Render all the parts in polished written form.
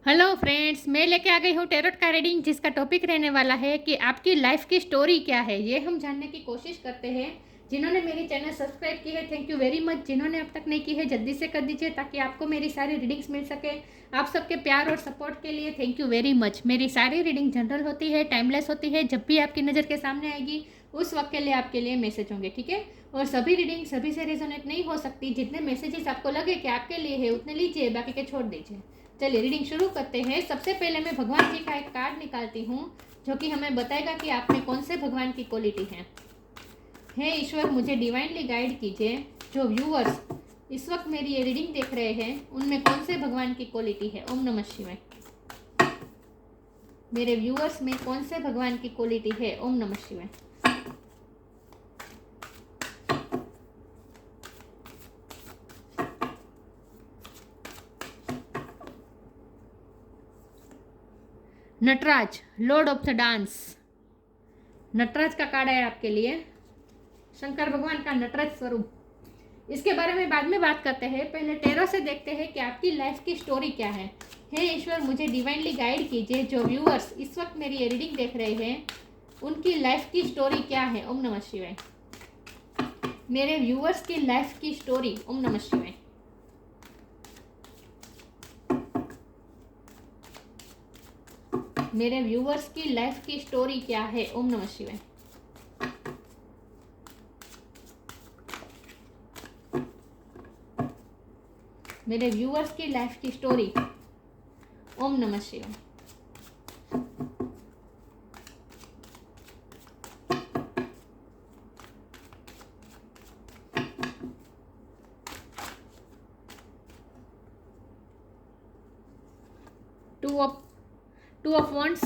Hello friends, मैं लेके आ गई हूँ टैरोट का रीडिंग, जिसका टॉपिक रहने वाला है कि आपकी लाइफ की स्टोरी क्या है। ये हम जानने की कोशिश करते हैं। जिन्होंने मेरी चैनल सब्सक्राइब की है, थैंक यू वेरी मच। जिन्होंने अब तक नहीं की है, जल्दी से कर दीजिए ताकि आपको मेरी सारी रीडिंग्स मिल सके। आप सबके प्यार और सपोर्ट के लिए थैंक यू वेरी मच। मेरी सारी रीडिंग जनरल होती है, टाइमलेस होती है। जब भी आपकी नज़र के सामने आएगी उस वक्त के लिए आपके लिए मैसेज होंगे, ठीक है। और सभी रीडिंग सभी से रेजोनेट नहीं हो सकती। जितने मैसेजेस आपको लगे कि आपके लिए है उतने लीजिए, बाकी के छोड़ दीजिए। चलिए रीडिंग शुरू करते हैं। सबसे पहले मैं भगवान जी का एक कार्ड निकालती हूँ जो कि हमें बताएगा कि आप में कौन से भगवान की क्वालिटी है। हे ईश्वर, मुझे डिवाइनली गाइड कीजिए। जो व्यूअर्स इस वक्त मेरी ये रीडिंग देख रहे हैं उनमें कौन से भगवान की क्वालिटी है। ओम नमः शिवाय। मेरे व्यूअर्स में कौन से भगवान की क्वालिटी है। ओम नमः शिवाय। Nataraj, lord of the dance. Nataraj का कार्ड है आपके लिए। शंकर भगवान का नटराज स्वरूप, इसके बारे में बाद में बात करते हैं। पहले टैरो से देखते हैं कि आपकी लाइफ की स्टोरी क्या है। हे ईश्वर, मुझे डिवाइनली गाइड कीजिए। जो व्यूअर्स इस वक्त मेरी ये रीडिंग देख रहे हैं उनकी लाइफ की स्टोरी क्या है। ओम नमः शिवाय। मेरे व्यूअर्स की लाइफ की स्टोरी। ओम नमः शिवाय। मेरे व्यूअर्स की लाइफ की स्टोरी क्या है। ओम नमः शिवाय। मेरे व्यूअर्स की लाइफ की स्टोरी। ओम नमः शिवाय। Two of wands.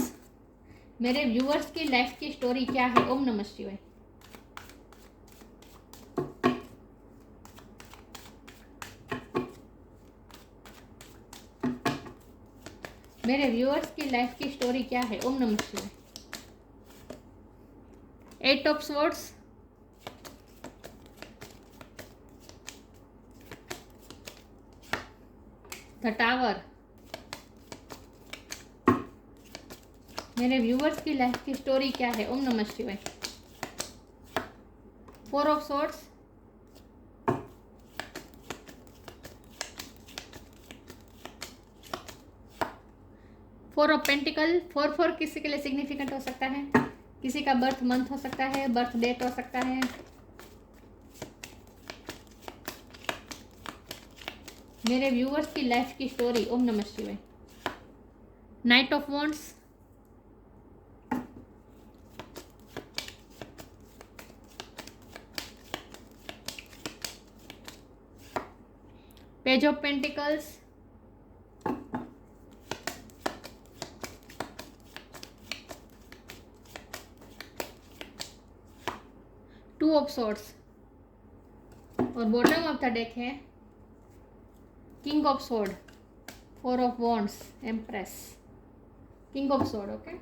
मेरे व्यूअर्स की लाइफ की स्टोरी क्या है। ओम नमः शिवाय। मेरे व्यूअर्स की लाइफ की स्टोरी क्या है। ओम नमः शिवाय। Eight of swords. The tower. मेरे व्यूअर्स की लाइफ की स्टोरी क्या है। ओम नमः शिवाय। Four of swords. Four of pentacle. Four किसी के लिए सिग्निफिकेंट हो सकता है। किसी का बर्थ मंथ हो सकता है, बर्थ डेट हो सकता है। मेरे व्यूअर्स की लाइफ की स्टोरी। ओम नमः शिवाय। Night of wands. Page of pentacles. Two of swords. और बॉटम ऑफ द डेक है king of sword. Four of wands, empress, king of sword. Okay,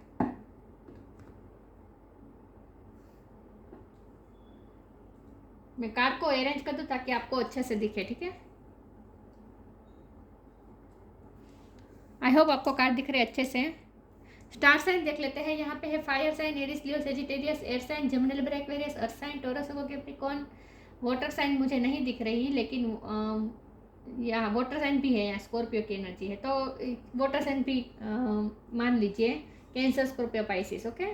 मैं कार्ड को अरेंज कर दूं ताकि आपको अच्छे से दिखे, ठीक है। आई होप आपको कार्ड दिख रहे अच्छे से। स्टार साइन देख लेते हैं। यहाँ पे है fire sign, Aries, Leo, Sagittarius, air sign, Gemini, Libra, Aquarius, earth sign, Taurus, Capricorn. Water sign मुझे नहीं दिख रही, लेकिन यहाँ वाटर साइन भी है, यहाँ स्कॉर्पियो की एनर्जी है, तो वाटर साइन भी मान लीजिए। Cancer, Scorpio, Pisces. ओके,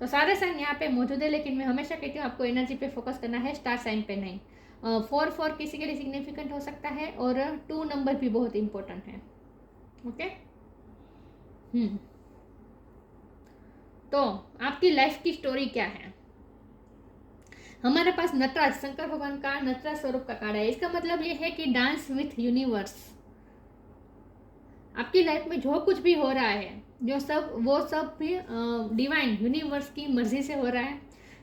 तो सारे साइन यहाँ पे मौजूद है, लेकिन मैं हमेशा कहती हूँ आपको एनर्जी पे फोकस करना है, स्टार साइन पे नहीं। फोर किसी के लिए सिग्निफिकेंट हो सकता है, और 2 नंबर भी बहुत इंपॉर्टेंट है। ओके, तो आपकी लाइफ की स्टोरी क्या है। हमारे पास नटराज, शंकर भगवान का नटराज स्वरूप का कार्ड है। इसका मतलब ये है कि डांस विथ यूनिवर्स। आपकी लाइफ में जो कुछ भी हो रहा है, वो सब भी डिवाइन यूनिवर्स की मर्जी से हो रहा है।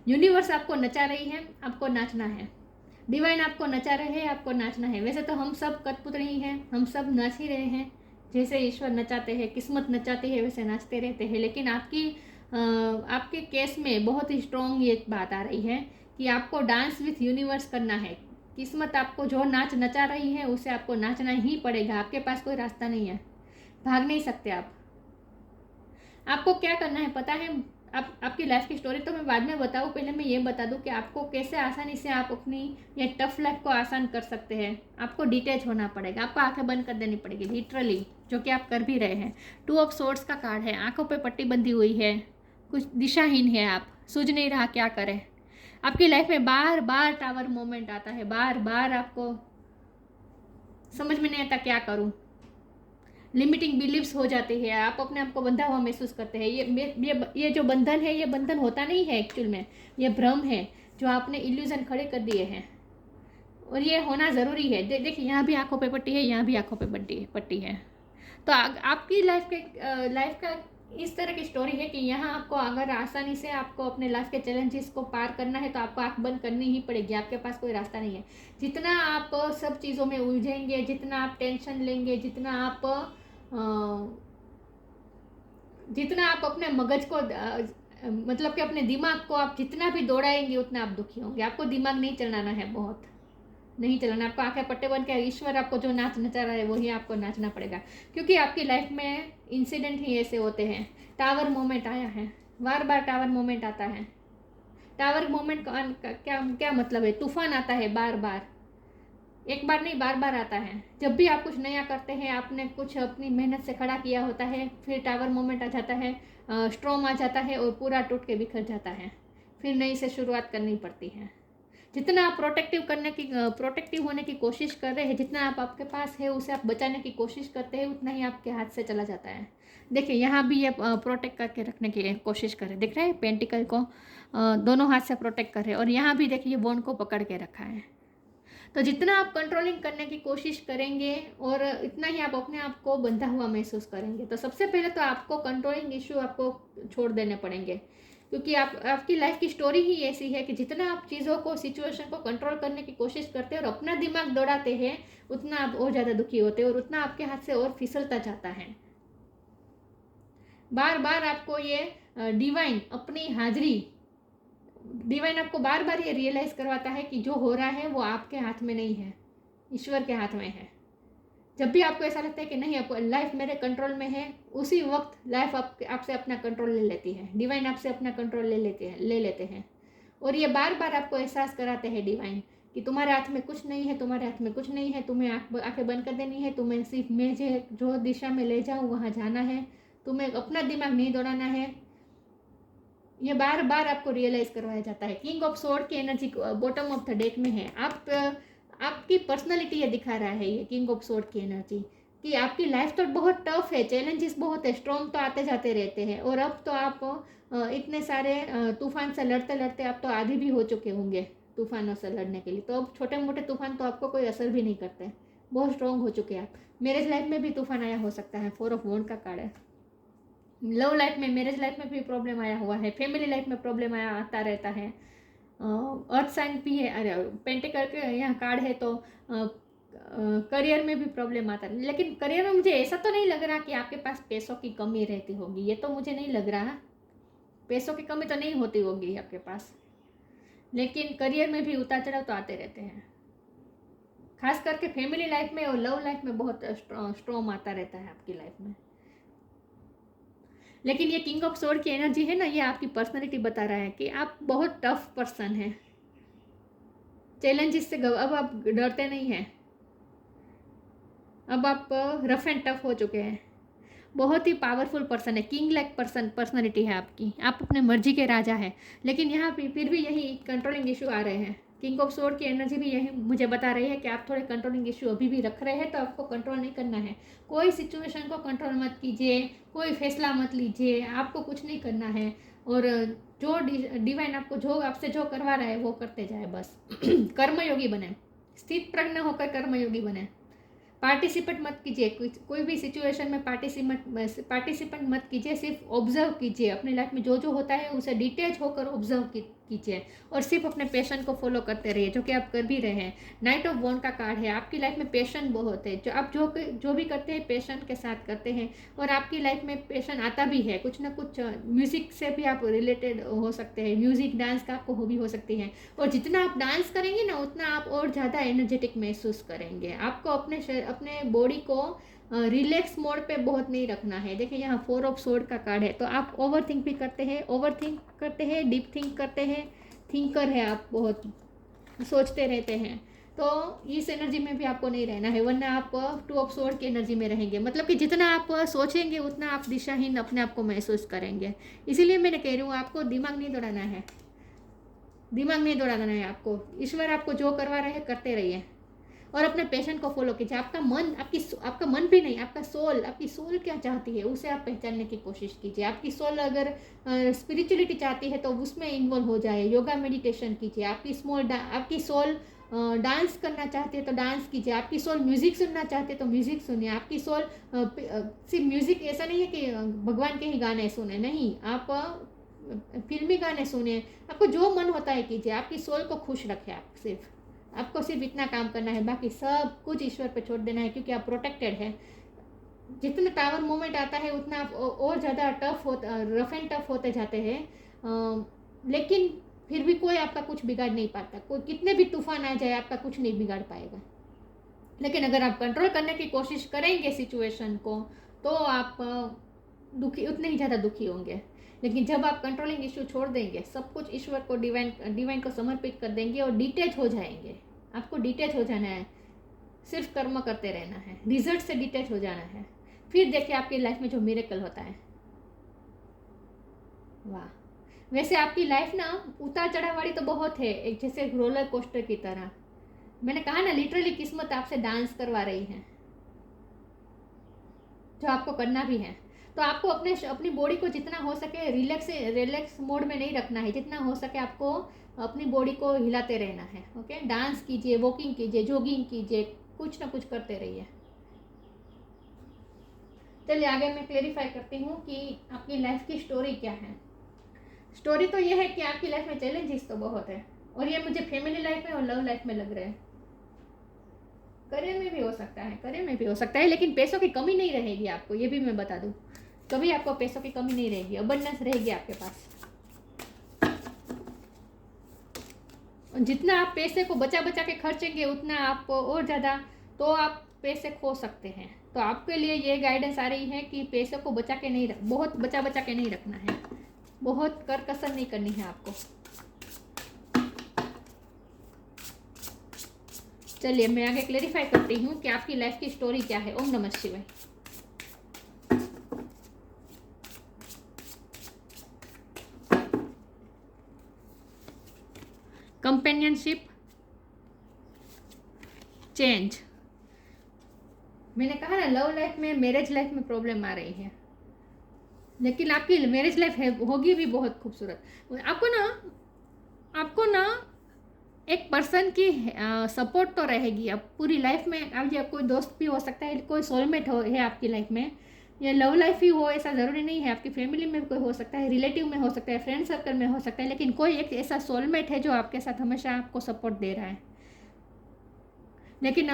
यूनिवर्स आपको नचा रही है, आपको नाचना है। डिवाइन आपको नचा रहे हैं, आपको नाचना है। वैसे तो हम सब कठपुतली हैं, हम सब नाच ही रहे हैं। जैसे ईश्वर नचाते हैं, किस्मत नचाती है, वैसे नाचते रहते हैं। लेकिन आपके केस में बहुत ही स्ट्रॉन्ग ये बात आ रही है कि आपको डांस विथ यूनिवर्स करना है। किस्मत आपको जो नाच नचा रही है उसे आपको नाचना ही पड़ेगा, आपके पास कोई रास्ता नहीं है। भाग नहीं सकते आप। आपको क्या करना है पता है? आपकी लाइफ की स्टोरी तो मैं बाद में बताऊँ, पहले मैं ये बता दूँ कि आपको कैसे आसानी से आप अपनी ये टफ लाइफ को आसान कर सकते हैं। आपको डिटैच होना पड़ेगा, आपको आंखें बंद कर देनी पड़ेगी लिटरली, जो कि आप कर भी रहे हैं। 2 ऑफ सोर्ड्स का कार्ड है, आंखों पे पट्टी बंधी हुई है, कुछ दिशाहीन है, आप सूझ नहीं रहा क्या करें। आपकी लाइफ में बार बार टावर मोमेंट आता है, बार बार आपको समझ में नहीं आता क्या करूँ। लिमिटिंग बिलीव्स हो जाती है, आप अपने आप को बंधा हुआ महसूस करते हैं। ये जो बंधन है, ये बंधन होता नहीं है एक्चुअल में, ये भ्रम है जो आपने इल्यूजन खड़े कर दिए हैं, और ये होना ज़रूरी है। देखिए यहाँ भी आंखों पे पट्टी है, यहाँ भी आंखों पे पट्टी है। तो आपकी लाइफ का इस तरह की स्टोरी है कि यहाँ आपको अगर आसानी से आपको अपने लाइफ के चैलेंजेस को पार करना है तो आपको आंख बंद करनी ही पड़ेगी, आपके पास कोई रास्ता नहीं है। जितना आप सब चीज़ों में उलझेंगे, जितना आप टेंशन लेंगे, जितना आप अपने मगज को मतलब कि अपने दिमाग को आप जितना भी दौड़ाएंगे उतना आप दुखी होंगे। आपको दिमाग नहीं चलाना है, बहुत नहीं चलाना। आपको आंखें पट्टे बन के ईश्वर आपको जो नाच नचा रहा है वही आपको नाचना पड़ेगा, क्योंकि आपकी लाइफ में इंसिडेंट ही ऐसे होते हैं। टावर मोमेंट आया है, बार बार टावर मोमेंट आता है। टावर मोमेंट का क्या मतलब है? तूफान आता है बार बार, एक बार नहीं बार बार आता है। जब भी आप कुछ नया करते हैं, आपने कुछ अपनी मेहनत से खड़ा किया होता है, फिर टावर मोमेंट आ जाता है, स्ट्रॉम आ जाता है और पूरा टूट के बिखर जाता है। फिर नई से शुरुआत करनी पड़ती है। जितना आप प्रोटेक्टिव होने की कोशिश कर रहे हैं, जितना आपके पास है उसे आप बचाने की कोशिश करते हैं, उतना ही आपके हाथ से चला जाता है। देखिए यहाँ भी ये प्रोटेक्ट करके रखने की कोशिश करें, दिख रहा है पेंटिकल को दोनों हाथ से प्रोटेक्ट कर रहे हैं, और यहाँ भी देखिए वॉन्ड को पकड़ के रखा है। तो जितना आप कंट्रोलिंग करने की कोशिश करेंगे और इतना ही आप अपने आप को बंधा हुआ महसूस करेंगे। तो सबसे पहले तो आपको कंट्रोलिंग इशू आपको छोड़ देने पड़ेंगे, क्योंकि आपकी लाइफ की स्टोरी ही ऐसी है कि जितना आप चीज़ों को, सिचुएशन को कंट्रोल करने की कोशिश करते हैं और अपना दिमाग दौड़ाते हैं, उतना आप और ज़्यादा दुखी होते हैं और उतना आपके हाथ से और फिसलता जाता है। बार बार आपको ये डिवाइन आपको बार बार ये रियलाइज़ करवाता है कि जो हो रहा है वो आपके हाथ में नहीं है, ईश्वर के हाथ में है। जब भी आपको ऐसा लगता है कि नहीं, आपको लाइफ मेरे कंट्रोल में है, उसी वक्त लाइफ आपसे अपना कंट्रोल ले लेती है, डिवाइन आपसे अपना कंट्रोल ले लेते हैं। और ये बार बार आपको एहसास कराते हैं डिवाइन कि तुम्हारे हाथ में कुछ नहीं है, तुम्हारे हाथ में कुछ नहीं है, तुम्हें आंखें बंद कर देनी है, तुम्हें सिर्फ मैं जो दिशा में ले जाऊँ वहाँ जाना है, तुम्हें अपना दिमाग नहीं दौड़ाना है। ये बार बार आपको रियलाइज करवाया जाता है। किंग ऑफ सोर्ड की energy bottom of the deck में है। आपकी पर्सनालिटी ये दिखा रहा है, ये किंग ऑफ सोर्ड की एनर्जी, कि आपकी लाइफ तो बहुत टफ है, चैलेंजेस बहुत है, स्ट्रॉन्ग तो आते जाते रहते हैं, और अब तो आप इतने सारे तूफान से लड़ते लड़ते आप तो आदी भी हो चुके होंगे तूफानों से लड़ने के लिए। तो अब छोटे मोटे तूफान तो आपको कोई असर भी नहीं करते, बहुत स्ट्रॉन्ग हो चुके हैं आप। मैरिज लाइफ में भी तूफान आया हो सकता है, 4 ऑफ वॉन्ड का कार्ड है। लव लाइफ में, मैरिज लाइफ में भी प्रॉब्लम आया हुआ है, फैमिली लाइफ में प्रॉब्लम आता रहता है। अर्थ साइन भी है, अरे पेंटिकल के यहाँ कार्ड है, तो करियर में भी प्रॉब्लम आता है। लेकिन करियर में मुझे ऐसा तो नहीं लग रहा कि आपके पास पैसों की कमी रहती होगी, ये तो मुझे नहीं लग रहा। पैसों की कमी तो नहीं होती होगी आपके पास, लेकिन करियर में भी उतार चढ़ाव तो आते रहते हैं। खास करके फैमिली लाइफ में और लव लाइफ में बहुत स्ट्रॉन्ग आता रहता है आपकी लाइफ में। लेकिन ये किंग ऑफ सोर्ड की एनर्जी है ना, ये आपकी पर्सनैलिटी बता रहा है कि आप बहुत टफ पर्सन हैं। चैलेंजेस से अब आप डरते नहीं हैं, अब आप रफ एंड टफ हो चुके हैं। बहुत ही पावरफुल पर्सन है, किंग लाइक पर्सनैलिटी है आपकी, आप अपने मर्जी के राजा हैं। लेकिन यहाँ फिर भी यही कंट्रोलिंग इशू आ रहे हैं। किंग ऑफ सोर्ड की एनर्जी भी यही मुझे बता रही है कि आप थोड़े कंट्रोलिंग इशू अभी भी रख रहे हैं, तो आपको कंट्रोल नहीं करना है। कोई सिचुएशन को कंट्रोल मत कीजिए, कोई फैसला मत लीजिए, आपको कुछ नहीं करना है। और जो डिवाइन आपसे जो करवा रहा है वो करते जाए बस। कर्मयोगी बने, स्थित प्रज्ञ होकर कर्मयोगी बने। पार्टिसिपेट मत कीजिए, कोई भी सिचुएशन में पार्टिसिपेंट मत कीजिए, सिर्फ ऑब्जर्व कीजिए। अपनी लाइफ में जो जो होता है उसे डिटेच होकर ऑब्जर्व कीजिए और सिर्फ अपने पैशन को फॉलो करते रहिए, जो कि आप कर भी रहे हैं। नाइट ऑफ वॉन्ड का कार्ड है, आपकी लाइफ में पैशन बहुत है, जो आप जो भी करते हैं पैशन के साथ करते हैं, और आपकी लाइफ में पैशन आता भी है। कुछ ना कुछ म्यूज़िक से भी आप रिलेटेड हो सकते हैं, म्यूज़िक डांस का आपको हॉबी हो सकती है। और जितना आप डांस करेंगे ना, उतना आप और ज़्यादा एनर्जेटिक महसूस करेंगे। आपको अपने बॉडी को रिलैक्स मोड पे बहुत नहीं रखना है। देखिए यहाँ 4 ऑफ सोर्ड का कार्ड है, तो आप ओवर थिंक भी करते हैं, डीप थिंक करते हैं, थिंकर है आप, बहुत सोचते रहते हैं। तो इस एनर्जी में भी आपको नहीं रहना है, वरना आप 2 ऑफ सोर्ड की एनर्जी में रहेंगे। मतलब कि जितना आप सोचेंगे उतना आप दिशाहीन अपने आप को महसूस करेंगे। इसीलिए मैंने कह रही हूँ आपको दिमाग नहीं दौड़ाना है, आपको। ईश्वर आपको जो करवा रहे हैं करते रहिए और अपने पैशन को फॉलो कीजिए। आपका मन, आपका मन भी नहीं, आपकी सोल क्या चाहती है उसे आप पहचानने की कोशिश कीजिए। आपकी सोल अगर स्पिरिचुअलिटी चाहती है तो उसमें इन्वॉल्व हो जाए, योगा मेडिटेशन कीजिए। आपकी सोल डांस करना चाहती है तो डांस कीजिए। आपकी सोल म्यूजिक सुनना चाहती है तो म्यूजिक सुनिए। आपकी सोल सिर्फ म्यूजिक ऐसा नहीं है कि भगवान के ही गाने सुने, नहीं, आप फिल्मी गाने सुनिए। आपको जो मन होता है कीजिए, आपकी सोल को खुश रखे। आपको सिर्फ इतना काम करना है, बाकी सब कुछ ईश्वर पे छोड़ देना है, क्योंकि आप प्रोटेक्टेड है। जितना टावर मोमेंट आता है उतना आप और ज़्यादा रफ एंड टफ होते जाते हैं, लेकिन फिर भी कोई आपका कुछ बिगाड़ नहीं पाता। कोई कितने भी तूफान आ जाए आपका कुछ नहीं बिगाड़ पाएगा। लेकिन अगर आप कंट्रोल करने की कोशिश करेंगे सिचुएशन को, तो आप उतने ही ज़्यादा दुखी होंगे। लेकिन जब आप कंट्रोलिंग इश्यू छोड़ देंगे, सब कुछ ईश्वर को, डिवाइन को समर्पित कर देंगे और डिटैच हो जाएंगे। आपको डिटैच हो जाना है, सिर्फ कर्म करते रहना है, रिजल्ट से डिटैच हो जाना है। फिर देखिए आपकी लाइफ में जो मिरेकल होता है। वाह। वैसे आपकी लाइफ ना उतार चढ़ाव वाली तो बहुत है, एक जैसे रोलर कोस्टर की तरह। मैंने कहा ना, लिटरली किस्मत आपसे डांस करवा रही है, जो आपको करना भी है। तो आपको अपनी बॉडी को जितना हो सके रिलैक्स मोड में नहीं रखना है। जितना हो सके आपको अपनी बॉडी को हिलाते रहना है। ओके, डांस कीजिए, वॉकिंग कीजिए, जॉगिंग कीजिए, कुछ ना कुछ करते रहिए। चलिए आगे मैं क्लेरिफाई करती हूँ कि आपकी लाइफ की स्टोरी क्या है। स्टोरी तो ये है कि आपकी लाइफ में चैलेंजेस तो बहुत है, और ये मुझे फैमिली लाइफ में और लव लाइफ में लग रहे हैं। करियर में भी हो सकता है, लेकिन पैसों की कमी नहीं रहेगी आपको, ये भी मैं बता दूं। कभी आपको पैसों की कमी नहीं रहेगी, अबंडेंस रहेगी आपके पास। और जितना आप पैसे को बचा के खर्चेंगे उतना आपको और ज़्यादा, तो आप पैसे खो सकते हैं। तो आपके लिए ये गाइडेंस आ रही है कि पैसे को बहुत बचा के नहीं रखना है, बहुत करकसर नहीं करनी है आपको। चलिए मैं आगे क्लेरिफाई करती हूँ कि आपकी लाइफ की स्टोरी क्या है। ओम नमः शिवाय। Companionship, change. मैंने कहा ना, लव लाइफ में, मैरिज लाइफ में प्रॉब्लम आ रही है, लेकिन आपकी मैरिज लाइफ होगी भी बहुत खूबसूरत। आपको ना एक पर्सन की सपोर्ट तो रहेगी अब पूरी लाइफ में। अब ये कोई दोस्त भी हो सकता है, कोई सोलमेट है आपकी लाइफ में, या लव लाइफ ही हो, ऐसा ज़रूरी नहीं है। आपकी फैमिली में कोई हो सकता है, रिलेटिव में हो सकता है, फ्रेंड सर्कल में हो सकता है, लेकिन कोई एक ऐसा सोलमेट है जो आपके साथ हमेशा आपको सपोर्ट दे रहा है। लेकिन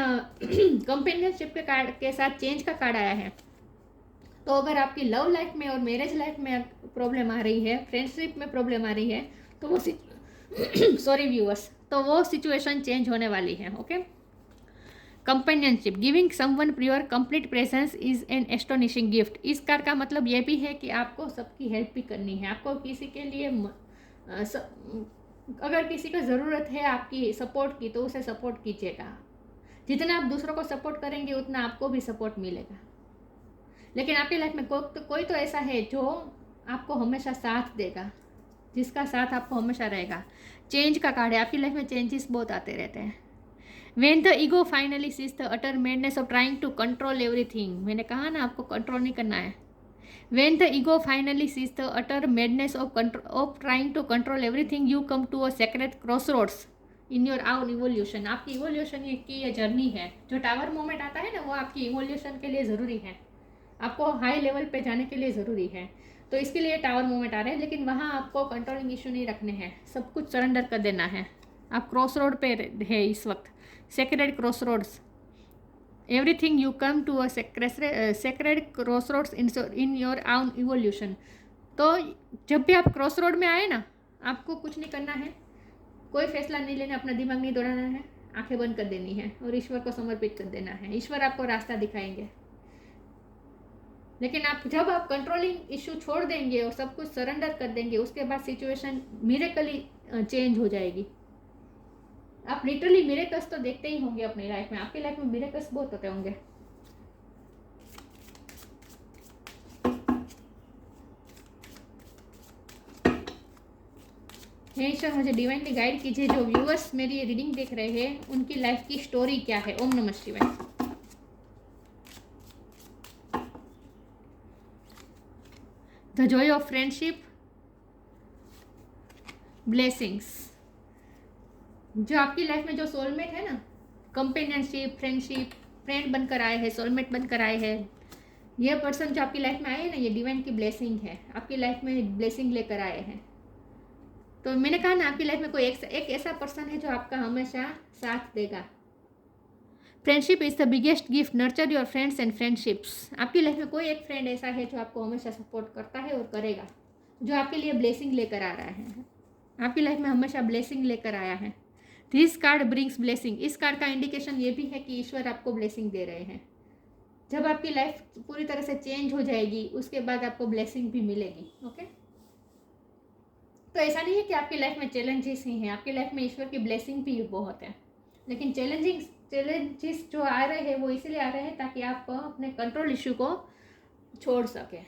कंपेनियनशिप के साथ चेंज का कार्ड आया है। तो अगर आपकी लव लाइफ में और मैरिज लाइफ में प्रॉब्लम आ रही है, फ्रेंडशिप में प्रॉब्लम आ रही है, तो वो सॉरी व्यूअर्स, तो वो सिचुएशन चेंज होने वाली है। Okay, companionship, giving someone pure complete presence is an astonishing gift. इस कार्ड का मतलब ये भी है कि आपको सबकी हेल्प भी करनी है। आपको किसी के लिए अगर किसी को ज़रूरत है आपकी सपोर्ट की, तो उसे सपोर्ट कीजिएगा। जितना आप दूसरों को सपोर्ट करेंगे उतना आपको भी सपोर्ट मिलेगा। लेकिन आपकी लाइफ में कोई तो ऐसा है जो आपको हमेशा साथ देगा, जिसका साथ आपको हमेशा रहेगा। चेंज का कार्ड है, आपकी लाइफ में चेंजेस बहुत आते रहते हैं। When the ego finally sees the utter madness of trying to control everything, मैंने कहा ना आपको कंट्रोल नहीं करना है। When the ego finally sees the utter madness of trying to control everything, you come to a sacred crossroads in your own evolution। आपकी evolution की ये जर्नी है। जो टावर मोमेंट आता है ना, वो आपकी इवोल्यूशन के लिए ज़रूरी है, आपको हाई लेवल पे जाने के लिए ज़रूरी है। तो इसके लिए टावर मूवमेंट आ रहे हैं, लेकिन वहाँ आपको कंट्रोलिंग इशू नहीं रखने हैं, सब कुछ सरेंडर कर देना है। आप क्रॉस रोड पे है इस वक्त, sacred cross roads. Everything you come to a sacred cross roads in your own evolution. तो जब भी आप क्रॉस रोड में आए ना, आपको कुछ नहीं करना है, कोई फैसला नहीं लेना, अपना दिमाग नहीं दौड़ाना है, आंखें बंद कर देनी है और ईश्वर को समर्पित कर देना है। ईश्वर आपको रास्ता दिखाएंगे। लेकिन जब आप कंट्रोलिंग इशू छोड़ देंगे और सब कुछ सरेंडर कर देंगे, उसके बाद सिचुएशन मिरेकली चेंज हो जाएगी। आप लिटरली मिरेकल्स तो देखते ही होंगे अपनी लाइफ में, आपकी लाइफ में मिरेकल्स बहुत होते होंगे। हे ईश्वर, मुझे डिवाइनली गाइड कीजिए, जो व्यूअर्स मेरी ये रीडिंग देख रहे हैं उनकी लाइफ की स्टोरी क्या है। ओम नमः शिवाय। The Joy of friendship, blessings. जो आपकी लाइफ में जो सोलमेट है ना, कंपेनियनशिप, फ्रेंडशिप, फ्रेंड बनकर आए हैं, सोलमेट बनकर आए हैं, ये पर्सन जो आपकी लाइफ में आए हैं ना, ये डिवाइन की ब्लेसिंग है, आपकी लाइफ में ब्लेसिंग लेकर आए हैं। तो मैंने कहा ना, आपकी लाइफ में कोई एक ऐसा पर्सन है जो आपका हमेशा साथ देगा। Friendship is the biggest gift, nurture your friends and friendships. आपकी लाइफ में कोई एक फ्रेंड ऐसा है जो आपको हमेशा सपोर्ट करता है और करेगा, जो आपके लिए ब्लेसिंग लेकर आ रहा है, आपकी लाइफ में हमेशा ब्लेसिंग लेकर आया है। This card brings blessing. इस कार्ड का इंडिकेशन ये भी है कि ईश्वर आपको ब्लेसिंग दे रहे हैं। जब आपकी लाइफ पूरी तरह से चेंज हो जाएगी, उसके बाद आपको ब्लेसिंग भी मिलेगी। ओके, तो ऐसा नहीं है कि आपकी लाइफ में चैलेंजेस ही हैं, आपकी लाइफ में ईश्वर की ब्लेसिंग भी बहुत है, लेकिन चैलेंजेस जो आ रहे हैं वो इसलिए आ रहे हैं ताकि आप अपने कंट्रोल इश्यू को छोड़ सकें।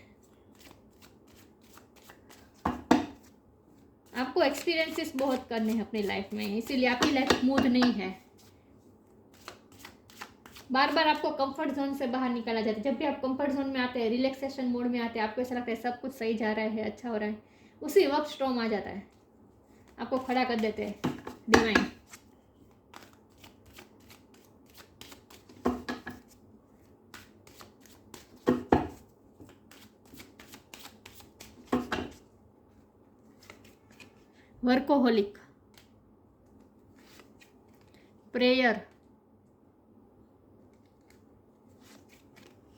आपको एक्सपीरियंसेस बहुत करने हैं अपनी लाइफ में, इसीलिए आपकी लाइफ स्मूथ नहीं है। बार बार आपको कंफर्ट जोन से बाहर निकाला जाता है। जब भी आप कंफर्ट जोन में आते हैं, रिलैक्सेशन मोड में आते हैं, आपको ऐसा लगता है सब कुछ सही जा रहा है, अच्छा हो रहा है, उसी वक्त स्टॉर्म आ जाता है, आपको खड़ा कर देते हैं divine. Workaholic, prayer,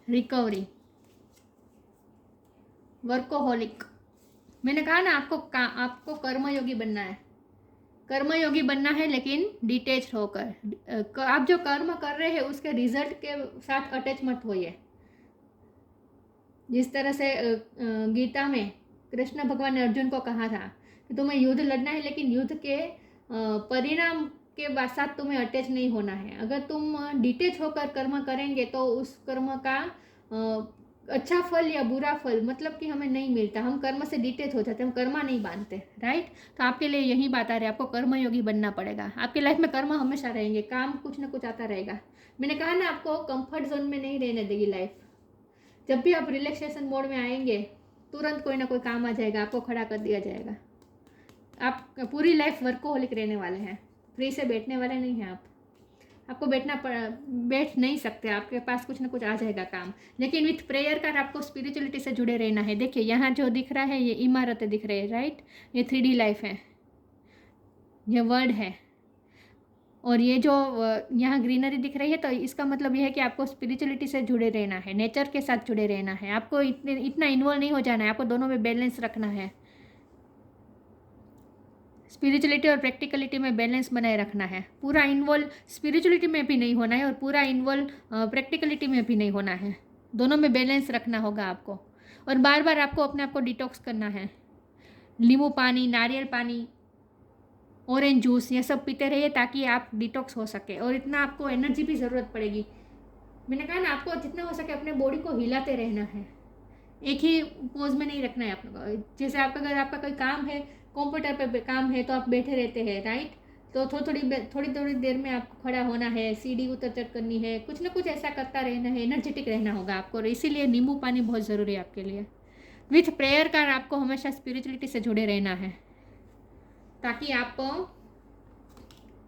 recovery. Workaholic, मैंने कहा ना आपको कर्मयोगी बनना है, कर्मयोगी बनना है, लेकिन डिटेच होकर। आप जो कर्म कर रहे हैं उसके रिजल्ट के साथ अटैच मत होइए। जिस तरह से गीता में कृष्ण भगवान ने अर्जुन को कहा था कि तुम्हें युद्ध लड़ना है, लेकिन युद्ध के परिणाम के साथ तुम्हें अटैच नहीं होना है। अगर तुम डिटेच होकर कर्म करेंगे तो उस कर्म का अच्छा फल या बुरा फल मतलब कि हमें नहीं मिलता। हम कर्म से डिटेच हो जाते हैं, हम कर्मा नहीं बांधते, राइट। तो आपके लिए यही बात आ रही है, आपको कर्मयोगी बनना पड़ेगा। आपकी लाइफ में कर्म हमेशा रहेंगे, काम कुछ ना कुछ आता रहेगा। मैंने कहा ना, आपको कंफर्ट जोन में नहीं रहने देगी लाइफ। जब भी आप रिलैक्सेशन मोड में आएंगे, तुरंत कोई ना कोई काम आ जाएगा, आपको खड़ा कर दिया जाएगा। आप पूरी लाइफ वर्कोहोलिक रहने वाले हैं, फ्री से बैठने वाले नहीं हैं। आपको बैठ नहीं सकते, आपके पास कुछ ना कुछ आ जाएगा काम। लेकिन विथ प्रेयर का आपको स्पिरिचुअलिटी से जुड़े रहना है। देखिए यहाँ जो दिख रहा है ये इमारतें दिख रही है, राइट। ये 3D लाइफ है, ये वर्ड है, और ये जो यहाँ ग्रीनरी दिख रही है, तो इसका मतलब ये है कि आपको स्पिरिचुअलिटी से जुड़े रहना है, नेचर के साथ जुड़े रहना है। आपको इतना इन्वॉल्व नहीं हो जाना है, आपको दोनों में बैलेंस रखना है। स्पिरिचुअलिटी और प्रैक्टिकलिटी में बैलेंस बनाए रखना है। पूरा इन्वॉल्व स्पिरिचुअलिटी में भी नहीं होना है और पूरा इन्वॉल्व प्रैक्टिकलिटी में भी नहीं होना है। दोनों में बैलेंस रखना होगा आपको। और बार बार आपको अपने आप को डिटॉक्स करना है। नींबू पानी, नारियल पानी, ऑरेंज जूस, ये सब पीते रहिए ताकि आप डिटॉक्स हो सके। और इतना आपको एनर्जी भी ज़रूरत पड़ेगी। मैंने कहा ना, आपको जितना हो सके अपने बॉडी को हिलाते रहना है, एक ही पोज में नहीं रखना है आपको। जैसे अगर आपका कोई काम है, कंप्यूटर पे काम है, तो आप बैठे रहते हैं, राइट। तो थोड़ी देर में आपको खड़ा होना है, सीढ़ी उतर चढ़ करनी है, कुछ ना कुछ ऐसा करता रहना है, एनर्जेटिक रहना होगा आपको। और इसीलिए नींबू पानी बहुत ज़रूरी है आपके लिए। विथ प्रेयर का आपको हमेशा स्पिरिचुअलिटी से जुड़े रहना है ताकि आप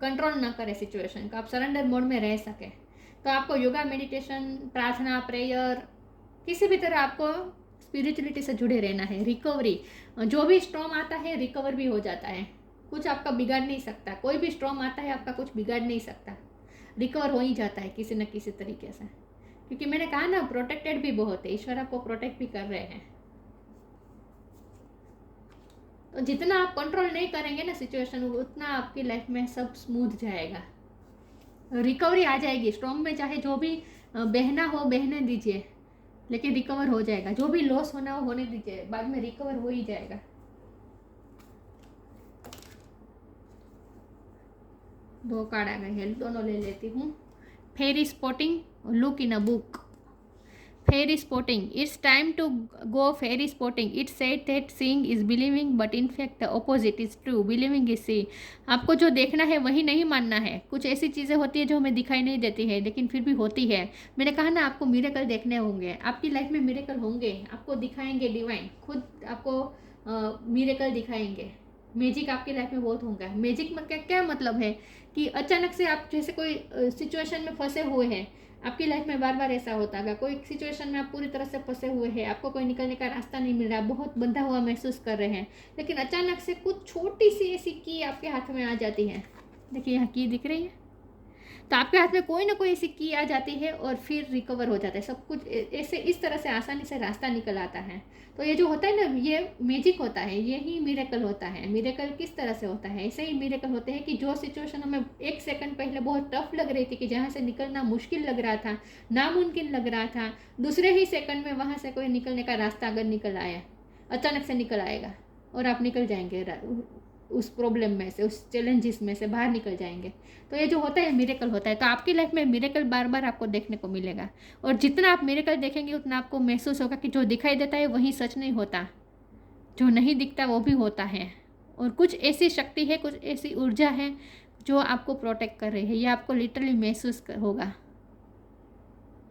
कंट्रोल ना करें सिचुएशन का, आप सरेंडर मोड में रह सकें। तो आपको योगा, मेडिटेशन, प्रार्थना, प्रेयर, किसी भी तरह आपको स्पिरिचुअलिटी से जुड़े रहना है। रिकवरी, जो भी स्टॉर्म आता है रिकवर भी हो जाता है, कुछ आपका बिगाड़ नहीं सकता। कोई भी स्टॉर्म आता है आपका कुछ बिगाड़ नहीं सकता, रिकवर हो ही जाता है किसी न किसी तरीके से। क्योंकि मैंने कहा ना, प्रोटेक्टेड भी बहुत है, ईश्वर आपको प्रोटेक्ट भी कर रहे हैं। तो जितना आप कंट्रोल नहीं करेंगे ना सिचुएशन, उतना आपकी लाइफ में सब स्मूथ जाएगा, रिकवरी आ जाएगी। स्टॉर्म में चाहे जो भी बहना हो बहने दीजिए, लेकिन रिकवर हो जाएगा। जो भी लॉस होना हो होने दीजिए, बाद में रिकवर हो ही जाएगा। दो कार्ड आ गए हैं, दोनों ले लेती हूँ। Fairy spotting, look in a book. Fairy spotting. It's time to go fairy spotting. It's said that seeing is believing, but in fact the opposite is true. Believing is see. आपको जो देखना है वही नहीं मानना है। कुछ ऐसी चीज़ें होती है जो हमें दिखाई नहीं देती है लेकिन फिर भी होती है। मैंने कहा ना, आपको मिरेकल देखने होंगे, आपकी लाइफ में मिरेकल होंगे, आपको दिखाएंगे डिवाइन, खुद आपको मिरेकल दिखाएंगे। मैजिक आपकी लाइफ में बहुत होगा। मैजिक मतलब क्या मतलब है कि अचानक से आप जैसे कोई सिचुएशन में फंसे हुए हैं, आपकी लाइफ में बार बार ऐसा होता है, कोई सिचुएशन में आप पूरी तरह से फंसे हुए हैं, आपको कोई निकलने का रास्ता नहीं मिल रहा, बहुत बंधा हुआ महसूस कर रहे हैं, लेकिन अचानक से कुछ छोटी सी ऐसी की आपके हाथ में आ जाती है। देखिए यहाँ की दिख रही है, तो आपके हाथ में कोई ना कोई ऐसी की आ जाती है और फिर रिकवर हो जाता है सब कुछ। ऐसे इस तरह से आसानी से रास्ता निकल आता है। तो ये जो होता है ना, ये मैजिक होता है, ये ही मिरेकल होता है। मिरेकल किस तरह से होता है? ऐसे ही मिरेकल होते हैं कि जो सिचुएशन हमें एक सेकंड पहले बहुत टफ लग रही थी, कि जहाँ से निकलना मुश्किल लग रहा था, नामुमकिन लग रहा था, दूसरे ही सेकंड में वहाँ से कोई निकलने का रास्ता अगर निकल आया, अचानक से निकल आएगा और आप निकल जाएंगे उस प्रॉब्लम में से, उस चैलेंजेस में से बाहर निकल जाएंगे। तो ये जो होता है मिरेकल होता है। तो आपकी लाइफ में मिरेकल बार बार आपको देखने को मिलेगा, और जितना आप मिरेकल देखेंगे उतना आपको महसूस होगा कि जो दिखाई देता है वही सच नहीं होता, जो नहीं दिखता वो भी होता है। और कुछ ऐसी शक्ति है, कुछ ऐसी ऊर्जा है जो आपको प्रोटेक्ट कर रही है। ये आपको लिटरली महसूस होगा,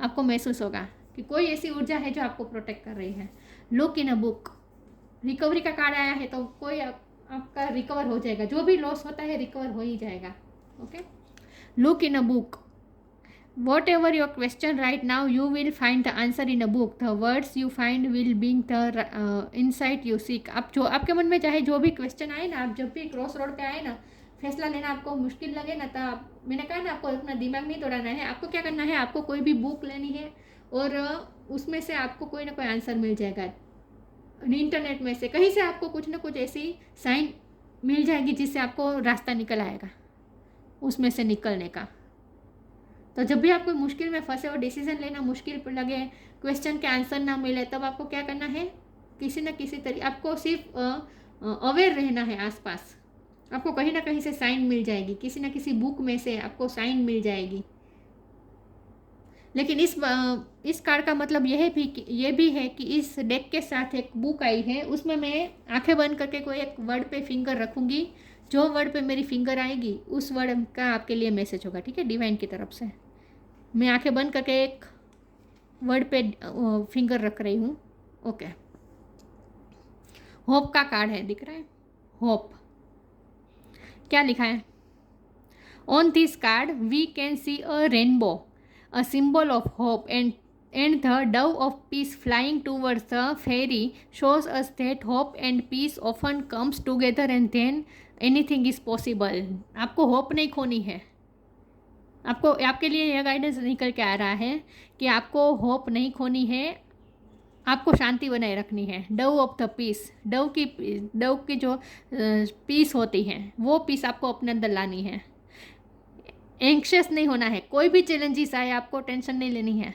आपको महसूस होगा कि कोई ऐसी ऊर्जा है जो आपको प्रोटेक्ट कर रही है। Look in a book, recovery का कार्ड आया है, तो कोई आपका रिकवर हो जाएगा। जो भी लॉस होता है रिकवर हो ही जाएगा। Okay, look in a book. What ever your question right now, you will find the answer in a book. The words you find will being the insight you seek. आप जो आपके मन में चाहे जो भी क्वेश्चन आए ना, आप जब भी क्रॉस रोड पे आए ना, फैसला लेना आपको मुश्किल लगे ना, तो आप, मैंने कहा ना, आपको अपना दिमाग नहीं दौड़ाना है। आपको क्या करना है, आपको कोई भी बुक लेनी है और उसमें से आपको कोई ना कोई आंसर मिल जाएगा। इंटरनेट में से कहीं से आपको कुछ ना कुछ ऐसी साइन मिल जाएगी जिससे आपको रास्ता निकल आएगा उसमें से निकलने का। तो जब भी आप कोई मुश्किल में फंसे और डिसीजन लेना मुश्किल लगे, क्वेश्चन के आंसर ना मिले, तब आपको क्या करना है, किसी न किसी तरीके आपको सिर्फ अवेयर रहना है आसपास। आपको कहीं ना कहीं से साइन मिल जाएगी, किसी न किसी बुक में से आपको साइन मिल जाएगी। लेकिन इस कार्ड का मतलब ये भी है कि इस डेक के साथ एक बुक आई है, उसमें मैं आंखें बंद करके कोई एक वर्ड पे फिंगर रखूँगी। जो वर्ड पे मेरी फिंगर आएगी उस वर्ड का आपके लिए मैसेज होगा, ठीक है, डिवाइन की तरफ से। मैं आंखें बंद करके एक वर्ड पे फिंगर रख रही हूँ। ओके, होप का कार्ड है, दिख रहा है होप। क्या लिखा है? On this card we can see a rainbow, a symbol of hope, and the dove of peace flying towards the fairy shows us that hope and peace often comes together and then anything is possible. आपको hope नहीं खोनी है। आपको, आपके लिए यह guidance निकल के आ रहा है कि आपको होप नहीं खोनी है, आपको शांति बनाए रखनी है। Dove of the peace, dove की जो पीस होती है वो पीस आपको अपने अंदर लानी है। एंक्शस नहीं होना है, कोई भी चैलेंजेस आए आपको टेंशन नहीं लेनी है,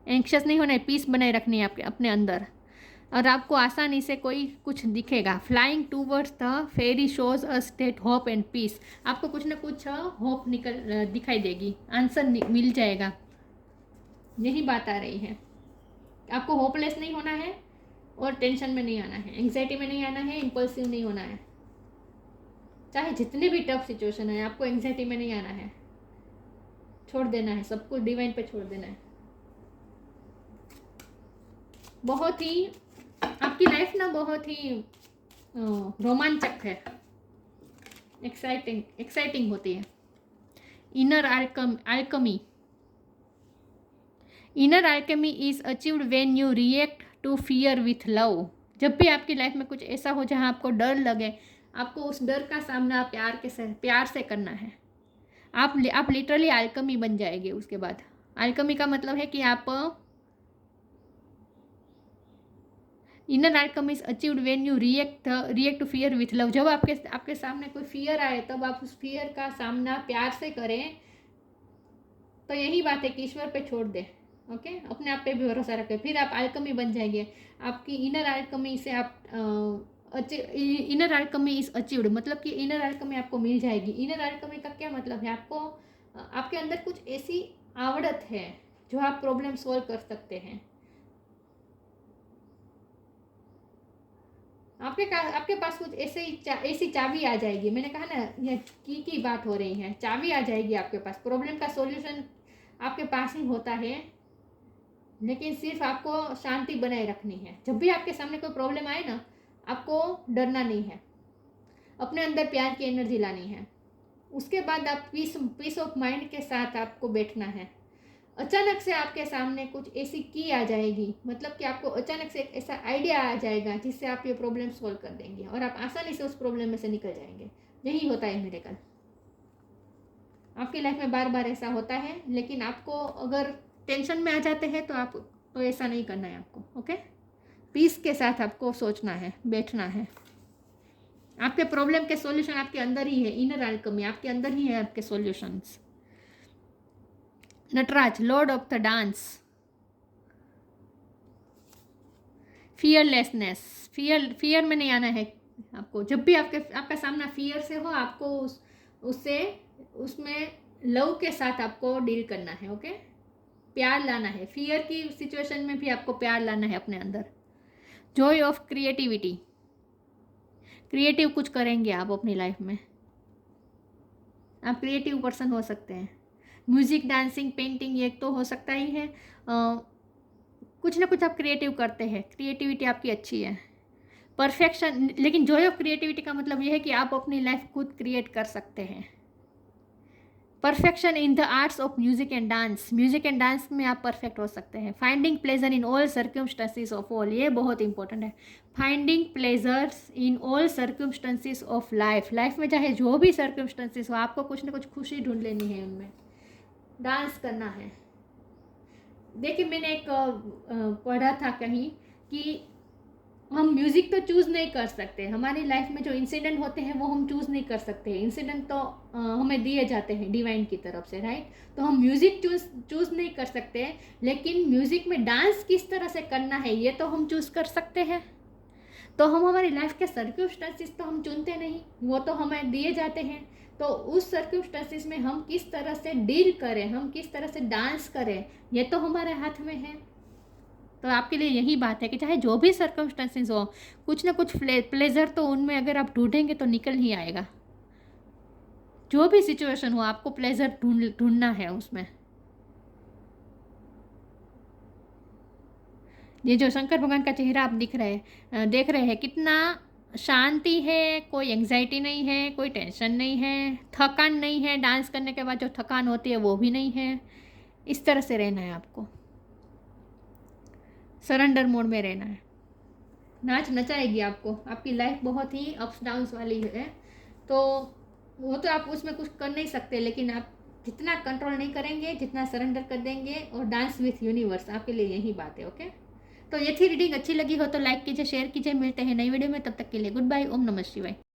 एंक्शस नहीं होना है, पीस बनाए रखनी है आपके अपने अंदर, और आपको आसानी से कोई कुछ दिखेगा। Flying towards the fairy shows us that hope and peace, आपको कुछ ना कुछ होप दिखाई देगी, आंसर मिल जाएगा। यही बात आ रही है। आपको होपलेस नहीं होना है और टेंशन में नहीं आना है, एंग्जाइटी में नहीं आना है, इम्पल्सिव नहीं होना है। चाहे जितने भी टफ सिचुएशन है, आपको एंग्जाइटी में नहीं आना है, छोड़ देना है, सब कुछ डिवाइन पे छोड़ देना है। बहुत ही आपकी लाइफ ना बहुत ही रोमांचक है, एक्साइटिंग होती है। Inner alchemy, inner alchemy is achieved when you react to fear with love. जब भी आपकी लाइफ में कुछ ऐसा हो जहाँ आपको डर लगे, आपको उस डर का सामना प्यार से करना है। आप लिटरली अल्केमी बन जाएंगे उसके बाद। अल्केमी का मतलब है कि आप, inner alchemy is achieved when you react to fear with love. जब आपके सामने कोई फियर आए तब आप उस फियर का सामना प्यार से करें। तो यही बात है कि ईश्वर पे छोड़ दे, ओके, अपने आप पे भी भरोसा रखें, फिर आप अल्केमी बन जाएंगे। आपकी इनर अल्केमी से आप इनर अल्केमी इज अचीव्ड, मतलब कि इनर अल्केमी आपको मिल जाएगी। इनर अल्केमी का क्या मतलब है? आपको आपके अंदर कुछ ऐसी आवड़त है जो आप प्रॉब्लम सॉल्व कर सकते हैं। आपके पास कुछ ऐसी चाबी आ जाएगी। मैंने कहा ना, ये की बात हो रही है, चाबी आ जाएगी आपके पास। प्रॉब्लम का सॉल्यूशन आपके पास ही होता है, लेकिन सिर्फ आपको शांति बनाए रखनी है। जब भी आपके सामने कोई प्रॉब्लम आए ना, आपको डरना नहीं है, अपने अंदर प्यार की एनर्जी लानी है। उसके बाद आप पीस ऑफ माइंड के साथ आपको बैठना है। अचानक से आपके सामने कुछ ऐसी की आ जाएगी, मतलब कि आपको अचानक से एक ऐसा आइडिया आ जाएगा जिससे आप ये प्रॉब्लम सॉल्व कर देंगे और आप आसानी से उस प्रॉब्लम में से निकल जाएंगे। यही होता है मिरेकल। आपकी लाइफ में बार बार ऐसा होता है, लेकिन आपको अगर टेंशन में आ जाते हैं तो ऐसा नहीं करना है आपको। ओके, पीस के साथ आपको सोचना है, बैठना है। आपके प्रॉब्लम के सॉल्यूशन आपके अंदर ही है। इनर अल्केमी आपके अंदर ही है, आपके solutions. Nataraj, lord of the dance. Fearlessness, fear में नहीं आना है आपको। जब भी आपका सामना फियर से हो, आपको उसमें लव के साथ आपको डील करना है। ओके, प्यार लाना है। फियर की सिचुएशन में भी आपको प्यार लाना है अपने अंदर। जॉय ऑफ क्रिएटिविटी, क्रिएटिव कुछ करेंगे आप अपनी लाइफ में। आप क्रिएटिव पर्सन हो सकते हैं। म्यूजिक, डांसिंग, पेंटिंग, ये तो हो सकता ही है। कुछ ना कुछ आप क्रिएटिव करते हैं। क्रिएटिविटी आपकी अच्छी है। परफेक्शन, लेकिन जॉय ऑफ क्रिएटिविटी का मतलब यह है कि आप अपनी लाइफ खुद क्रिएट कर सकते हैं। Perfection in the arts of music and dance, music and dance में आप परफेक्ट हो सकते हैं। Finding pleasure in all circumstances of all, ये बहुत इंपॉर्टेंट है। Finding pleasures in all circumstances of life, life में चाहे जो भी सर्कमस्टेंसेस हो, आपको कुछ ना कुछ खुशी ढूंढ लेनी है उनमें। डांस करना है। देखिए, मैंने एक पढ़ा था कहीं कि हम म्यूज़िक तो चूज़ नहीं कर सकते। हमारी लाइफ में जो इंसिडेंट होते हैं वो हम चूज़ नहीं कर सकते। इंसिडेंट तो हमें दिए जाते हैं डिवाइन की तरफ से, राइट? तो हम म्यूज़िक चूज़ नहीं कर सकते, लेकिन म्यूज़िक में डांस किस तरह से करना है ये तो हम चूज़ कर सकते हैं। तो हम हमारी लाइफ के सर्कमस्टेंसेस तो हम चुनते नहीं, वो तो हमें दिए जाते हैं। तो उस सर्कमस्टेंसेस में हम किस तरह से डील करें, हम किस तरह से डांस करें, ये तो हमारे हाथ में है। तो आपके लिए यही बात है कि चाहे जो भी सर्कमस्टेंसेस हो, कुछ ना कुछ प्लेजर तो उनमें अगर आप ढूंढेंगे तो निकल ही आएगा। जो भी सिचुएशन हो, आपको प्लेजर ढूंढना है उसमें। ये जो शंकर भगवान का चेहरा आप देख रहे हैं, कितना शांति है। कोई एंग्जाइटी नहीं है, कोई टेंशन नहीं है, थकान नहीं है। डांस करने के बाद जो थकान होती है वो भी नहीं है। इस तरह से रहना है आपको, सरेंडर मोड में रहना है। नाच नचाएगी आपको। आपकी लाइफ बहुत ही अप्स डाउन्स वाली है, तो वो तो आप उसमें कुछ कर नहीं सकते, लेकिन आप जितना कंट्रोल नहीं करेंगे, जितना सरेंडर कर देंगे और डांस विथ यूनिवर्स, आपके लिए यही बात है। ओके, तो ये थी रीडिंग। अच्छी लगी हो तो लाइक कीजिए, शेयर कीजिए। मिलते हैं नई वीडियो में, तब तक के लिए गुड बाय। ओम नमः शिवाय।